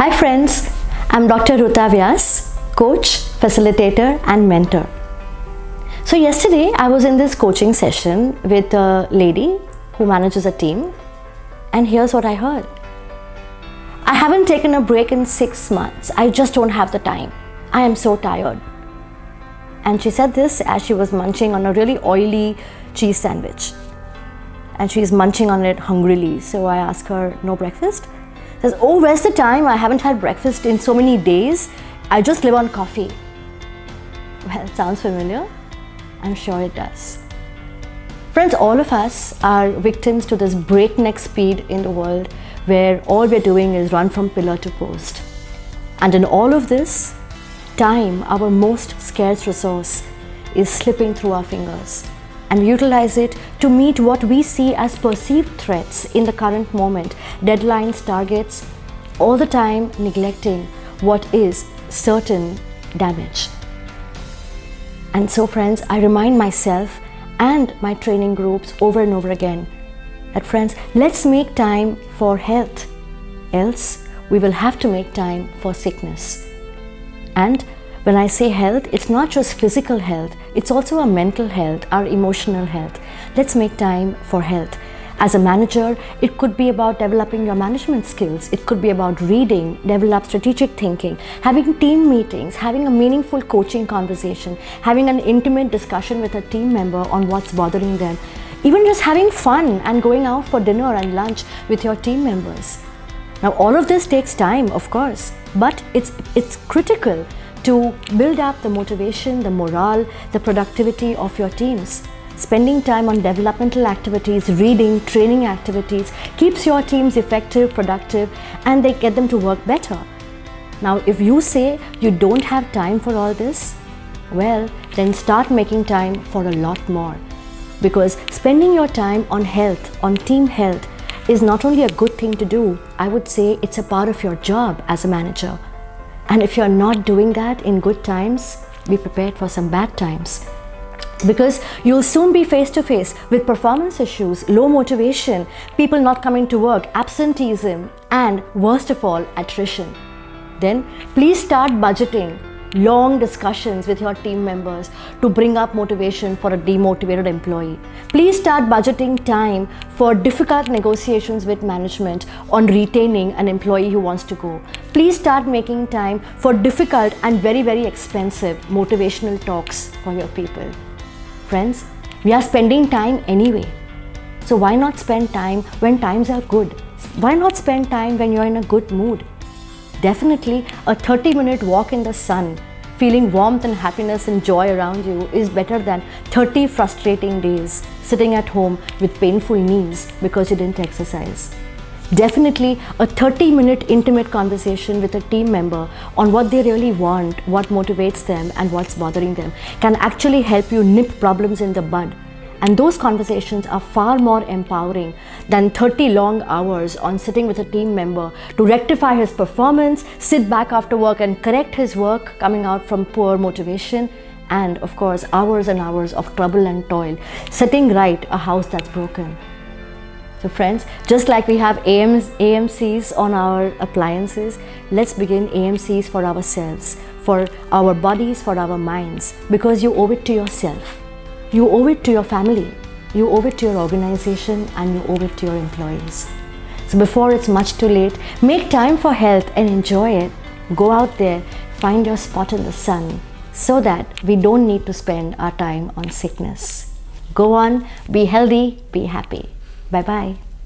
Hi friends, I'm Dr. Ruta Vyas, coach, facilitator and mentor. So yesterday I was in this coaching session with a lady who manages a team, and here's what I heard. I haven't taken a break in 6 months. I just don't have the time. I am so tired. And she said this as she was munching on a really oily cheese sandwich. And she's munching on it hungrily. So I asked her, no breakfast? She says, oh, where's the time? I haven't had breakfast in so many days. I just live on coffee. Well, it sounds familiar. I'm sure it does. Friends, all of us are victims to this breakneck speed in the world where all we're doing is run from pillar to post. And in all of this, time, our most scarce resource, is slipping through our fingers. And we utilize it to meet what we see as perceived threats in the current moment, deadlines, targets, all the time neglecting what is certain damage. And so friends, I remind myself and my training groups over and over again that friends, let's make time for health, else we will have to make time for sickness. And when I say health, it's not just physical health, it's also our mental health, our emotional health. Let's make time for health. As a manager, it could be about developing your management skills. It could be about reading, develop strategic thinking, having team meetings, having a meaningful coaching conversation, having an intimate discussion with a team member on what's bothering them, even just having fun and going out for dinner and lunch with your team members. Now, all of this takes time, of course, but it's critical to build up the motivation, the morale, the productivity of your teams. Spending time on developmental activities, reading, training activities keeps your teams effective, productive, and they get them to work better. Now, if you say you don't have time for all this, well, then start making time for a lot more. Because spending your time on health, on team health, is not only a good thing to do, I would say it's a part of your job as a manager. And if you're not doing that in good times, be prepared for some bad times. Because you'll soon be face to face with performance issues, low motivation, people not coming to work, absenteeism, and worst of all, attrition. Then please start budgeting long discussions with your team members to bring up motivation for a demotivated employee. Please start budgeting time for difficult negotiations with management on retaining an employee who wants to go. Please start making time for difficult and very, very expensive motivational talks for your people. Friends, we are spending time anyway. So why not spend time when times are good? Why not spend time when you're in a good mood? Definitely a 30-minute walk in the sun, feeling warmth and happiness and joy around you is better than 30 frustrating days sitting at home with painful knees because you didn't exercise. Definitely a 30-minute intimate conversation with a team member on what they really want, what motivates them and what's bothering them can actually help you nip problems in the bud. And those conversations are far more empowering than 30 long hours on sitting with a team member to rectify his performance, sit back after work and correct his work coming out from poor motivation, and of course hours and hours of trouble and toil setting right a house that's broken. So friends, just like we have AMCs on our appliances, let's begin AMCs for ourselves, for our bodies, for our minds, because you owe it to yourself. You owe it to your family, you owe it to your organization, and you owe it to your employees. So before it's much too late, make time for health and enjoy it. Go out there, find your spot in the sun so that we don't need to spend our time on sickness. Go on, be healthy, be happy. Bye-bye.